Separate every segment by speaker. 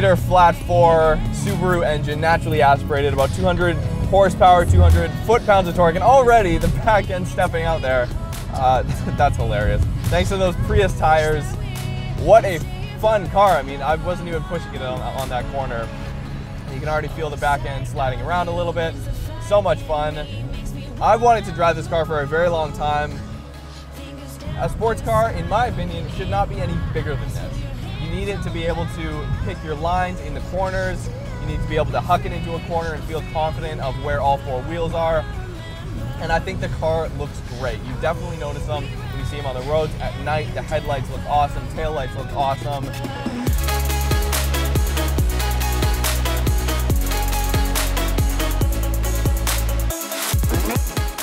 Speaker 1: cylinder flat 4 Subaru engine, naturally aspirated, about 200 horsepower, 200 foot-pounds of torque, and already the back end stepping out there. That's hilarious. Thanks to those Prius tires. What a fun car. I mean, I wasn't even pushing it on that corner. You can already feel the back end sliding around a little bit. So much fun. I've wanted to drive this car for a very long time. A sports car, in my opinion, should not be any bigger than this. You need it to be able to pick your lines in the corners. You need to be able to huck it into a corner and feel confident of where all 4 wheels are. And I think the car looks great. You definitely notice them when you see them on the roads at night. The headlights look awesome, tail lights look awesome.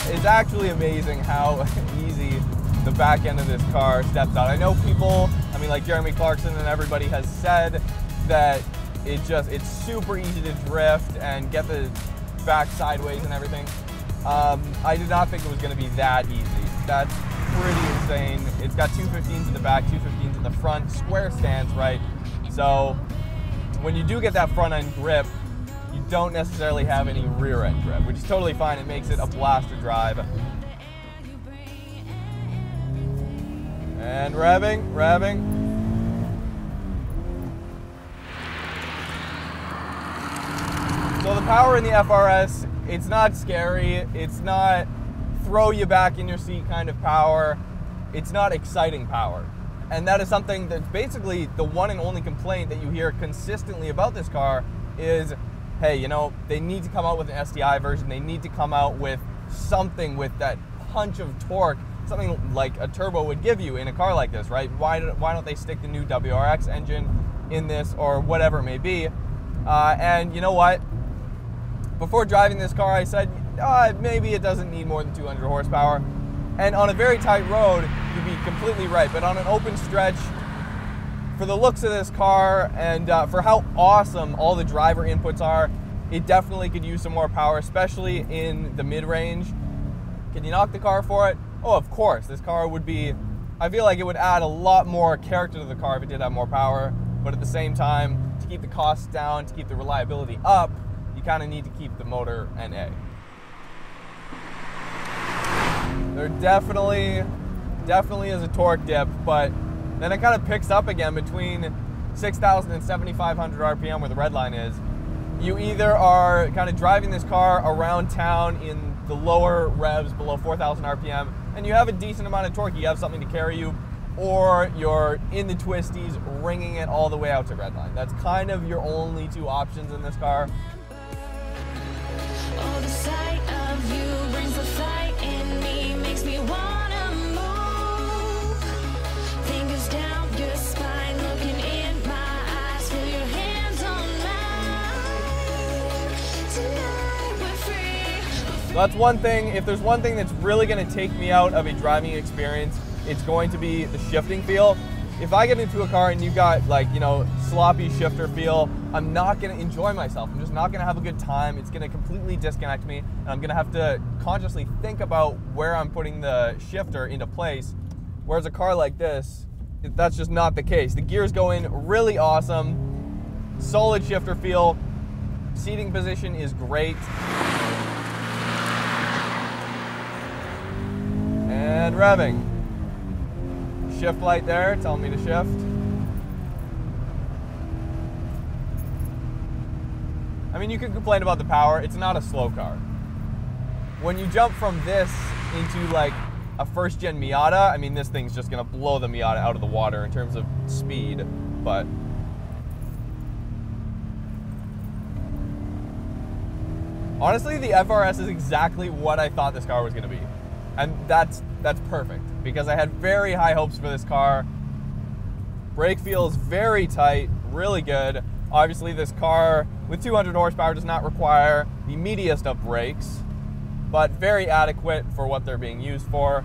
Speaker 1: It's actually amazing how easy the back end of this car steps out. I know people, I mean, like Jeremy Clarkson and everybody has said that it's super easy to drift and get the back sideways and everything. I did not think it was going to be that easy. That's pretty insane. It's got 215s in the back, 215s in the front, square stance, right? So when you do get that front end grip, you don't necessarily have any rear end grip, which is totally fine. It makes it a blast to drive. And revving. So the power in the FRS, it's not scary, it's not throw you back in your seat kind of power, it's not exciting power. And that is something that's basically the one and only complaint that you hear consistently about this car is, hey, you know, they need to come out with an STI version, they need to come out with something with that punch of torque, something like a turbo would give you in a car like this, right? Why don't they stick the new WRX engine in this or whatever it may be? And you know what? Before driving this car, I said, maybe it doesn't need more than 200 horsepower. And on a very tight road, you'd be completely right. But on an open stretch, for the looks of this car and for how awesome all the driver inputs are, it definitely could use some more power, especially in the mid-range. Can you knock the car for it? Oh, of course. This car would be, I feel like it would add a lot more character to the car if it did have more power. But at the same time, to keep the costs down, to keep the reliability up, you kind of need to keep the motor NA. There definitely is a torque dip, but then it kind of picks up again between 6,000 and 7,500 RPM where the red line is. You either are kind of driving this car around town in the lower revs below 4,000 RPM and you have a decent amount of torque, you have something to carry you, or you're in the twisties ringing it all the way out to red line. That's kind of your only 2 options in this car.
Speaker 2: Oh, the sight of you brings the fight in me, makes me wanna move. Fingers down your spine, looking in my eyes, feel your hands on mine. Tonight we're free.
Speaker 1: So that's one thing. If there's one thing that's really going to take me out of a driving experience, it's going to be the shifting feel. If I get into a car and you've got, like, you know, sloppy shifter feel, I'm not going to enjoy myself. I'm just not going to have a good time. It's going to completely disconnect me, and I'm going to have to consciously think about where I'm putting the shifter into place. Whereas a car like this, that's just not the case. The gears go in really awesome, solid shifter feel, seating position is great. And revving. Shift light there, telling me to shift. I mean, you can complain about the power. It's not a slow car. When you jump from this into like a first-gen Miata, I mean, this thing's just gonna blow the Miata out of the water in terms of speed, but honestly, the FRS is exactly what I thought this car was gonna be. And that's perfect, because I had very high hopes for this car. Brake feels very tight, really good. Obviously, this car with 200 horsepower does not require the meatiest of brakes, but very adequate for what they're being used for.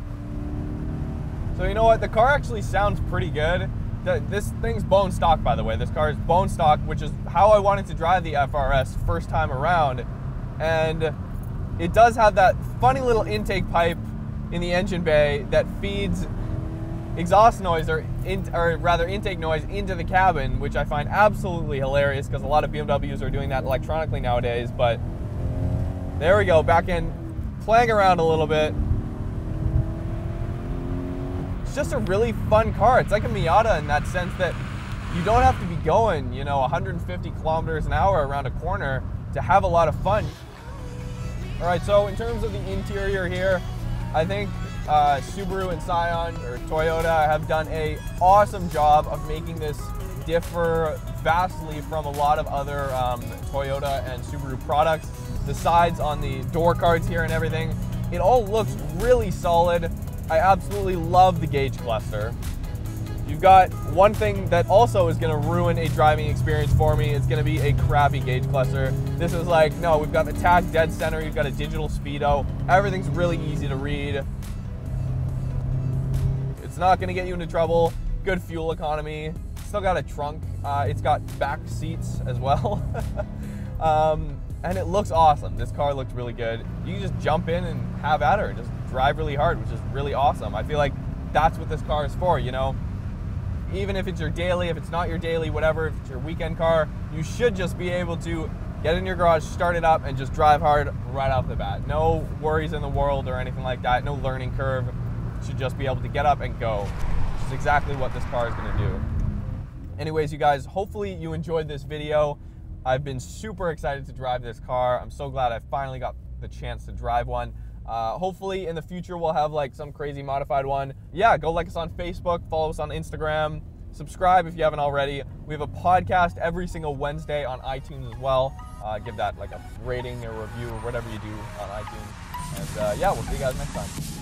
Speaker 1: So you know what, the car actually sounds pretty good. This thing's bone stock, by the way. This car is bone stock, which is how I wanted to drive the FRS first time around. And it does have that funny little intake pipe in the engine bay that feeds exhaust noise or rather intake noise into the cabin, which I find absolutely hilarious because a lot of BMWs are doing that electronically nowadays. But there we go, back in, playing around a little bit. It's just a really fun car. It's like a Miata in that sense that you don't have to be going, 150 kilometers an hour around a corner to have a lot of fun. All right, so in terms of the interior here, I think Subaru and Scion, or Toyota, have done an awesome job of making this differ vastly from a lot of other Toyota and Subaru products. The sides on the door cards here and everything, it all looks really solid. I absolutely love the gauge cluster. You've got one thing that also is going to ruin a driving experience for me. It's going to be a crappy gauge cluster. This is like, no, we've got the tach dead center. You've got a digital speedo. Everything's really easy to read. It's not going to get you into trouble. Good fuel economy. Still got a trunk. It's got back seats as well. And it looks awesome. This car looks really good. You can just jump in and have at her and just drive really hard, which is really awesome. I feel like that's what this car is for, Even if it's your daily, if it's not your daily, whatever, if it's your weekend car, you should just be able to get in your garage, start it up, and just drive hard right off the bat. No worries in the world or anything like that. No learning curve. You should just be able to get up and go, which is exactly what this car is going to do. Anyways, you guys, hopefully you enjoyed this video. I've been super excited to drive this car. I'm so glad I finally got the chance to drive one. Hopefully in the future we'll have like some crazy modified one. Yeah, go like us on Facebook, follow us on Instagram, subscribe if you haven't already. We have a podcast every single Wednesday on iTunes as well. Give that like a rating or review or whatever you do on iTunes. And yeah, we'll see you guys next time.